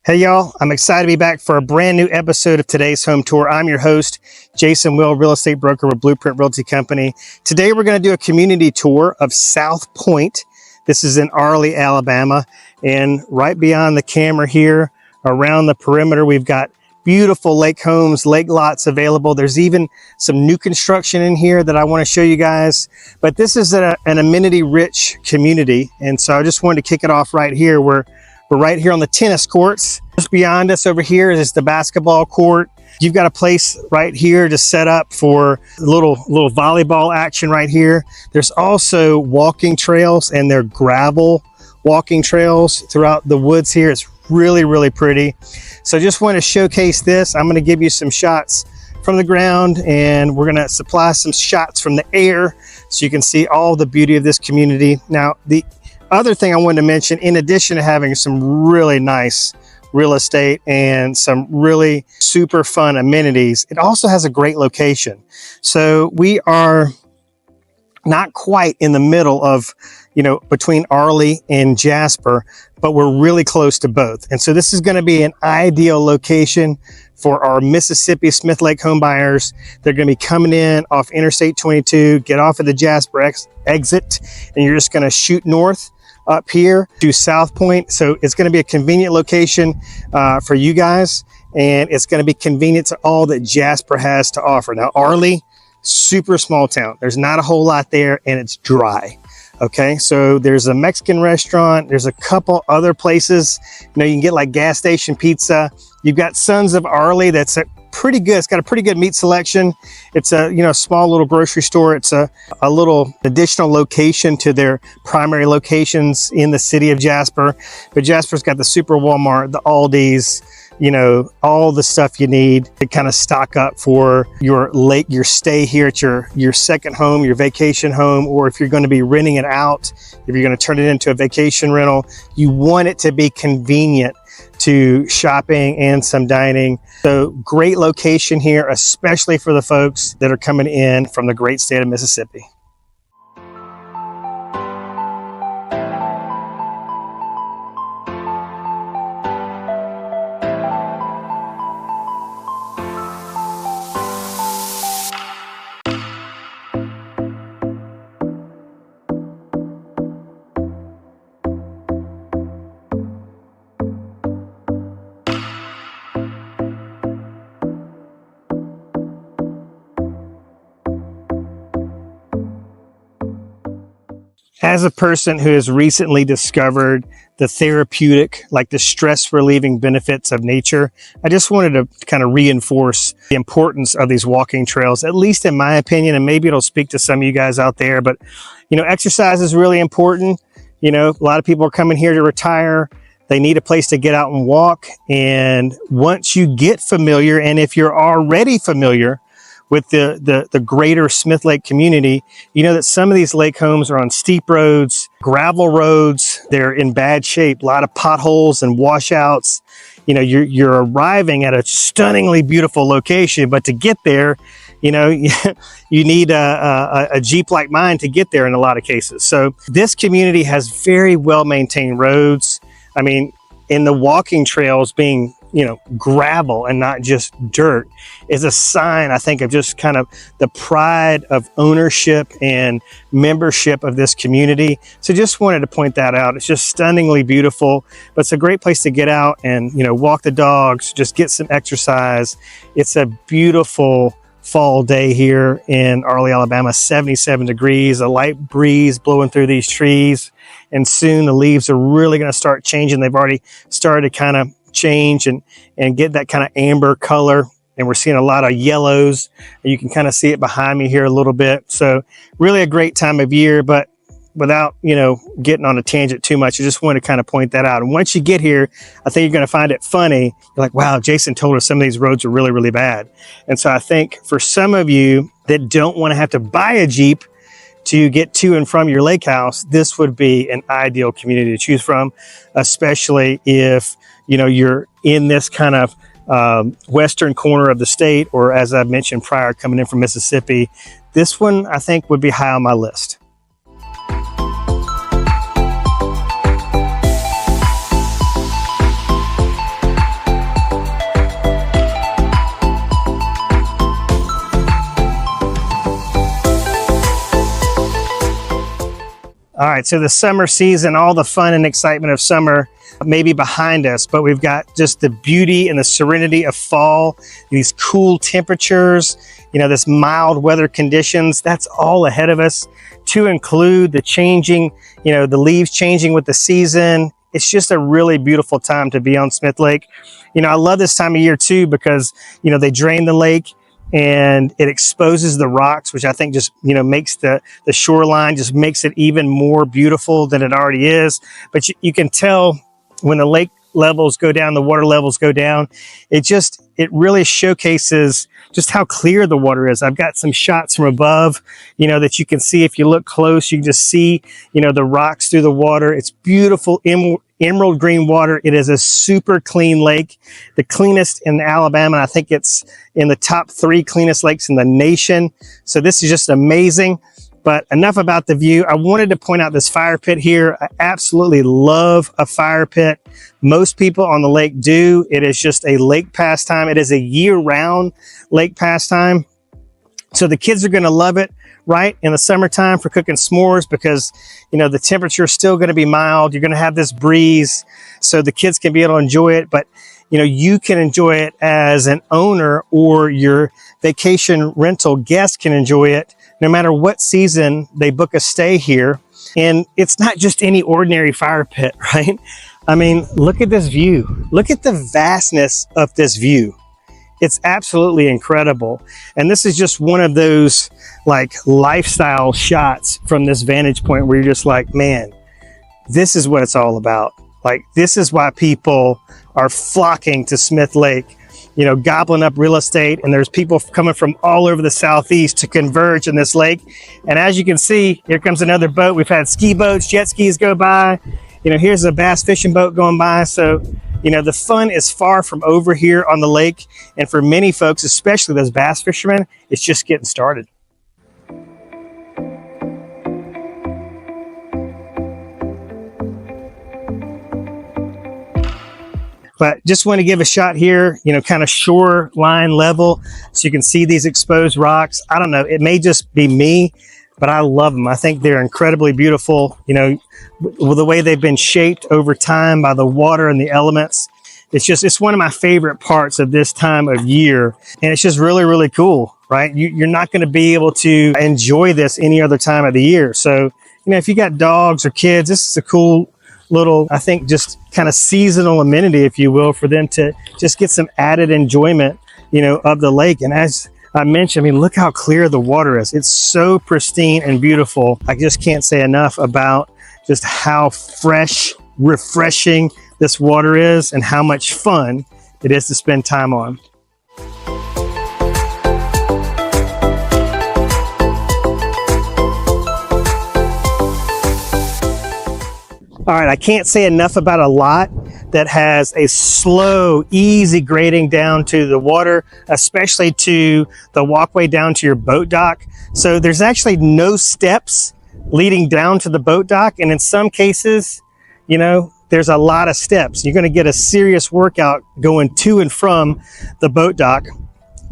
Hey y'all, I'm excited to be back for a brand new episode of today's home tour. I'm your host, Jason Will, real estate broker with Blueprint Realty Company. Today we're going to do a community tour of South Pointe. This is in Arley, Alabama. And right beyond the camera here, around the perimeter, we've got beautiful lake homes, lake lots available. There's even some new construction in here that I want to show you guys. But this is an amenity-rich community. And so I just wanted to kick it off right here. We're right here on the tennis courts. Just beyond us over here is the basketball court. You've got a place right here to set up for a little volleyball action right here. There's also walking trails, and they're gravel walking trails throughout the woods here. It's really, really pretty. So just want to showcase this. I'm going to give you some shots from the ground, and we're going to supply some shots from the air so you can see all the beauty of this community. Now, the other thing I wanted to mention, in addition to having some really nice real estate and some really super fun amenities, it also has a great location. So we are not quite in the middle of, between Arley and Jasper, but we're really close to both. And so this is going to be an ideal location for our Mississippi Smith Lake home buyers. They're going to be coming in off Interstate 22, get off of the Jasper exit, and you're just going to shoot north up here to South Pointe. So it's going to be a convenient location for you guys, and it's going to be convenient to all that Jasper has to offer. Now, Arley, super small town. There's not a whole lot there, and it's dry. Okay, so there's a Mexican restaurant. There's a couple other places. You can get like gas station pizza. You've got Sons of Arley. That's pretty good. It's got a pretty good meat selection. It's a small little grocery store. It's a little additional location to their primary locations in the city of Jasper. But Jasper's got the Super Walmart, the Aldi's, all the stuff you need to kind of stock up for your stay here at your second home, your vacation home, or if you're going to be renting it out, if you're going to turn it into a vacation rental, you want it to be convenient to shopping and some dining. So great location here, especially for the folks that are coming in from the great state of Mississippi. As a person who has recently discovered the therapeutic, like the stress relieving benefits of nature, I just wanted to kind of reinforce the importance of these walking trails, at least in my opinion, and maybe it'll speak to some of you guys out there. But, exercise is really important. A lot of people are coming here to retire. They need a place to get out and walk. And once you get familiar, and if you're already familiar with the greater Smith Lake community, that some of these lake homes are on steep roads, gravel roads. They're in bad shape, a lot of potholes and washouts. You're arriving at a stunningly beautiful location, but to get there, you need a Jeep like mine to get there in a lot of cases. So this community has very well maintained roads. I mean, in the walking trails being gravel and not just dirt is a sign, I think, of just kind of the pride of ownership and membership of this community. So just wanted to point that out. It's just stunningly beautiful, but it's a great place to get out and, walk the dogs, just get some exercise. It's a beautiful fall day here in Arley, Alabama, 77 degrees, a light breeze blowing through these trees. And soon the leaves are really going to start changing. They've already started to kind of change and get that kind of amber color, and we're seeing a lot of yellows. You can kind of see it behind me here a little bit. So really a great time of year, but without getting on a tangent too much, I just want to kind of point that out. And once you get here, I think you're going to find it funny. You're like, wow, Jason told us some of these roads are really, really bad. And so I think for some of you that don't want to have to buy a Jeep to get to and from your lake house, this would be an ideal community to choose from, especially if you're in this kind of western corner of the state, or as I mentioned prior, coming in from Mississippi. This one I think would be high on my list. right, so the summer season, all the fun and excitement of summer may be behind us, but we've got just the beauty and the serenity of fall, these cool temperatures, this mild weather conditions, that's all ahead of us, to include the changing, the leaves changing with the season. It's just a really beautiful time to be on Smith Lake. I love this time of year too, because, they drain the lake and it exposes the rocks, which I think just, makes the shoreline, just makes it even more beautiful than it already is. But you can tell when the lake levels go down, the water levels go down, it really showcases just how clear the water is. I've got some shots from above, that you can see. If you look close, you can just see, the rocks through the water. It's beautiful emerald green water. It is a super clean lake, the cleanest in Alabama. I think it's in the top 3 cleanest lakes in the nation. So this is just amazing. But enough about the view. I wanted to point out this fire pit here. I absolutely love a fire pit. Most people on the lake do. It is just a lake pastime. It is a year-round lake pastime. So the kids are going to love it, right, in the summertime for cooking s'mores, because, the temperature is still going to be mild. You're going to have this breeze, so the kids can be able to enjoy it. But, you can enjoy it as an owner, or your vacation rental guest can enjoy it no matter what season they book a stay here. And it's not just any ordinary fire pit, right? I mean, look at this view. Look at the vastness of this view. It's absolutely incredible. And this is just one of those like lifestyle shots from this vantage point where you're just like, man, this is what it's all about. Like, this is why people are flocking to Smith Lake, gobbling up real estate. And there's people coming from all over the Southeast to converge in this lake. And as you can see, here comes another boat. We've had ski boats, jet skis go by. Here's a bass fishing boat going by. So, the fun is far from over here on the lake. And for many folks, especially those bass fishermen, it's just getting started. But just want to give a shot here, kind of shoreline level, so you can see these exposed rocks. I don't know, it may just be me, but I love them. I think they're incredibly beautiful, with the way they've been shaped over time by the water and the elements. It's one of my favorite parts of this time of year. And it's just really, really cool, right? You're not going to be able to enjoy this any other time of the year. So, if you got dogs or kids, this is a cool little, I think, just kind of seasonal amenity, if you will, for them to just get some added enjoyment, of the lake. And as I mentioned, look how clear the water is. It's so pristine and beautiful. I just can't say enough about just how fresh, refreshing this water is and how much fun it is to spend time on. All right, I can't say enough about a lot that has a slow, easy grading down to the water, especially to the walkway down to your boat dock. So there's actually no steps leading down to the boat dock. And in some cases, there's a lot of steps. You're going to get a serious workout going to and from the boat dock.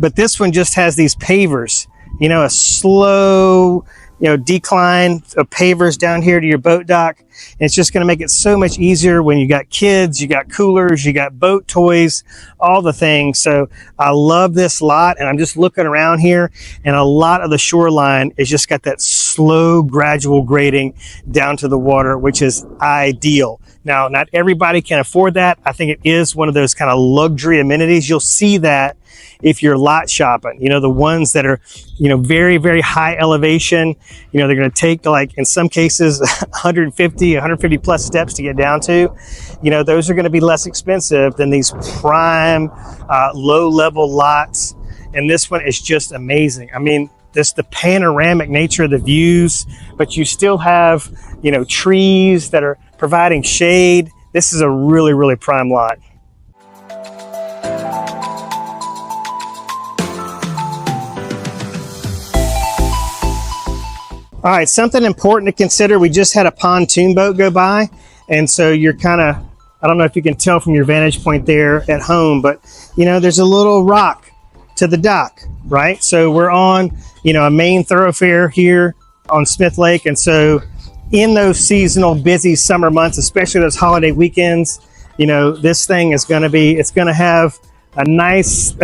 But this one just has these pavers, a slow, decline of pavers down here to your boat dock. And it's just going to make it so much easier when you got kids, you got coolers, you got boat toys, all the things. So I love this lot, and I'm just looking around here, and a lot of the shoreline is just got that slow, gradual grading down to the water, which is ideal. Now, not everybody can afford that. I think it is one of those kind of luxury amenities. You'll see that if you're lot shopping, the ones that are, very, very high elevation, they're going to take, like, in some cases, 150 plus steps to get down to, those are going to be less expensive than these prime, low level lots. And this one is just amazing. Just the panoramic nature of the views, but you still have, trees that are providing shade. This is a really, really prime lot. All right, something important to consider. We just had a pontoon boat go by. And so you're kind of, I don't know if you can tell from your vantage point there at home, but there's a little rock to the dock, right? So we're on, a main thoroughfare here on Smith Lake. And so in those seasonal busy summer months, especially those holiday weekends, you know, this thing is going to be, it's going to have a nice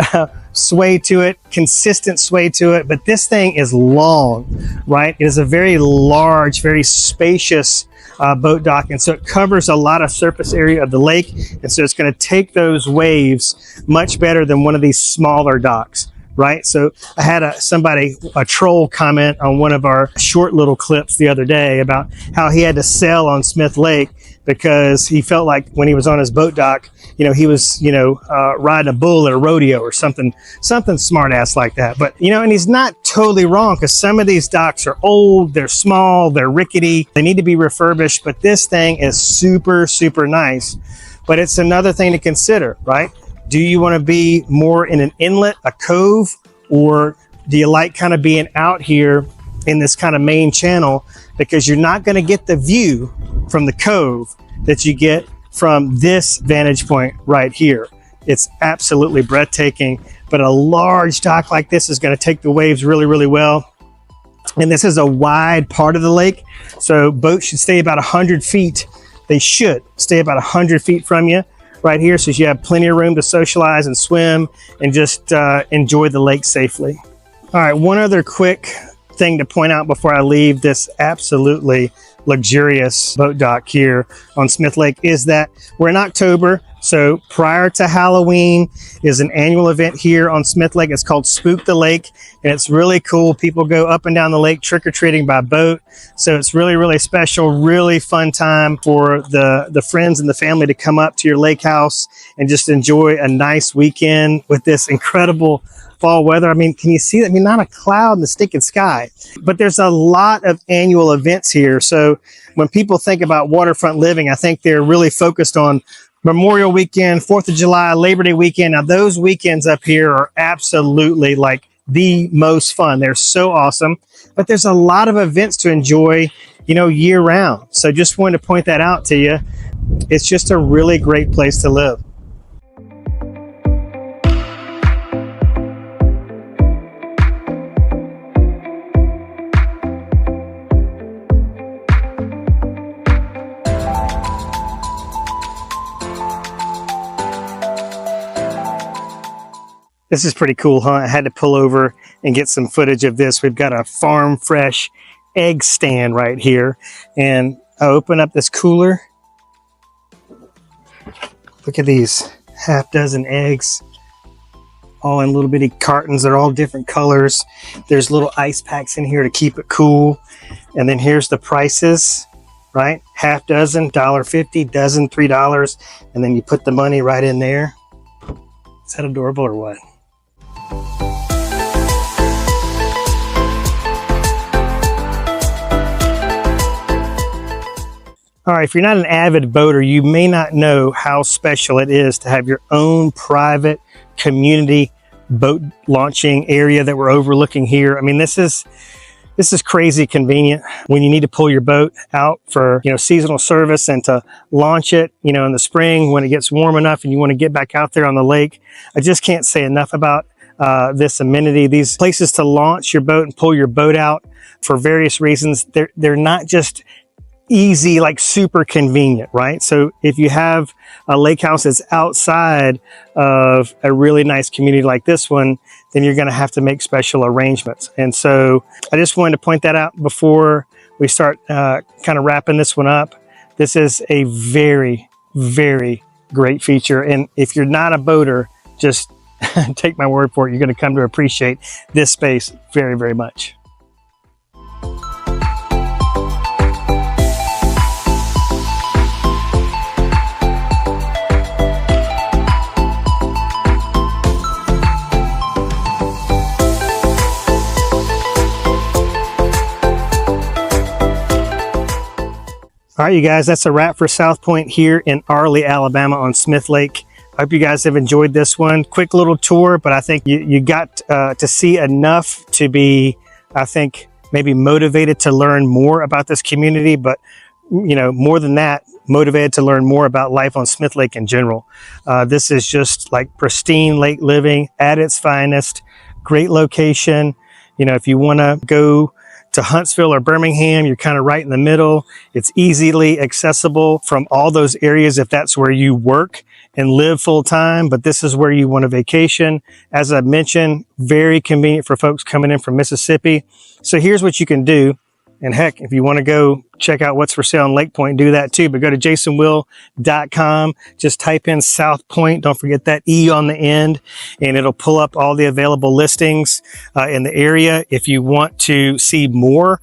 sway to it, consistent sway to it. But this thing is long, right? It is a very large, very spacious boat dock. And so it covers a lot of surface area of the lake. And so it's going to take those waves much better than one of these smaller docks. Right. So I had a troll comment on one of our short little clips the other day about how he had to sail on Smith Lake because he felt like when he was on his boat dock, you know, he was, you know, riding a bull at a rodeo or something smart ass like that. But, you know, and he's not totally wrong because some of these docks are old, they're small, they're rickety, they need to be refurbished. But this thing is super, super nice. But it's another thing to consider, right? Do you want to be more in an inlet, a cove, or do you like kind of being out here in this kind of main channel? Because you're not going to get the view from the cove that you get from this vantage point right here. It's absolutely breathtaking, but a large dock like this is going to take the waves really, really well. And this is a wide part of the lake, so boats should stay about 100 feet. They should stay about 100 feet from you right here, so you have plenty of room to socialize and swim and just enjoy the lake safely. All right, one other quick thing to point out before I leave this absolutely luxurious boat dock here on Smith Lake is that we're in October. So prior to Halloween is an annual event here on Smith Lake. It's called Spook the Lake, and it's really cool. People go up and down the lake trick-or-treating by boat. So it's really, really special, really fun time for the friends and the family to come up to your lake house and just enjoy a nice weekend with this incredible fall weather. I mean, can you see that? I mean, not a cloud in the stinking sky, but there's a lot of annual events here. So when people think about waterfront living, I think they're really focused on Memorial Weekend, 4th of July, Labor Day weekend. Now those weekends up here are absolutely like the most fun. They're so awesome, but there's a lot of events to enjoy, you know, year round. So just wanted to point that out to you. It's just a really great place to live. This is pretty cool, huh? I had to pull over and get some footage of this. We've got a farm fresh egg stand right here. And I open up this cooler. Look at these half dozen eggs, all in little bitty cartons. They're all different colors. There's little ice packs in here to keep it cool. And then here's the prices, right? Half dozen, $1.50, dozen, $3. And then you put the money right in there. Is that adorable or what? All right, if you're not an avid boater, you may not know how special it is to have your own private community boat launching area that we're overlooking here. I mean, this is crazy convenient when you need to pull your boat out for, you know, seasonal service and to launch it, you know, in the spring when it gets warm enough and you want to get back out there on the lake. I just can't say enough about this amenity. These places to launch your boat and pull your boat out for various reasons. They're not just easy, like super convenient, right? So if you have a lake house that's outside of a really nice community like this one, then you're going to have to make special arrangements. And so I just wanted to point that out before we start kind of wrapping this one up. This is a very, very great feature. And if you're not a boater, just take my word for it. You're going to come to appreciate this space very, very much. All right, you guys, that's a wrap for South Pointe here in Arley, Alabama on Smith Lake. I hope you guys have enjoyed this one. Quick little tour, but I think you got to see enough to be, I think, maybe motivated to learn more about this community, but, you know, more than that, motivated to learn more about life on Smith Lake in general. This is just like pristine lake living at its finest, great location. You know, if you want to go to Huntsville or Birmingham, you're kind of right in the middle. It's easily accessible from all those areas if that's where you work and live full time, but this is where you want to vacation. As I mentioned, very convenient for folks coming in from Mississippi. So here's what you can do. And heck, if you want to go check out what's for sale in Lake Point, do that too. But go to jasonwill.com. Just type in South Pointe. Don't forget that E on the end, and it'll pull up all the available listings in the area. If you want to see more,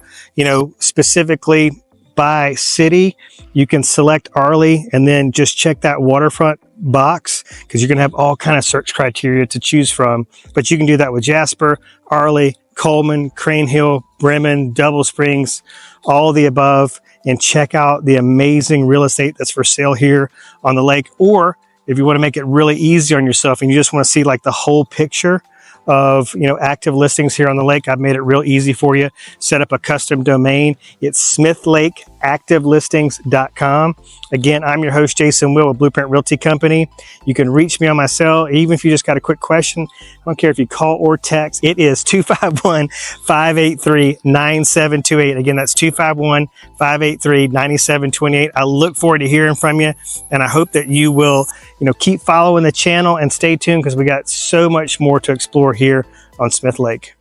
specifically by city, you can select Arley and then just check that waterfront box, because you're going to have all kind of search criteria to choose from. But you can do that with Jasper, Arley, Coleman, Crane Hill, Bremen, Double Springs, all of the above, and check out the amazing real estate that's for sale here on the lake. Or if you want to make it really easy on yourself and you just want to see like the whole picture of active listings here on the lake, I've made it real easy for you. Set up a custom domain. It's smithlakeactivelistings.com. Again, I'm your host, Jason Will with Blueprint Realty Company. You can reach me on my cell, even if you just got a quick question. I don't care if you call or text. It is 251-583-9728. Again, that's 251-583-9728. I look forward to hearing from you, and I hope that you will keep following the channel and stay tuned, because we got so much more to explore here on Smith Lake.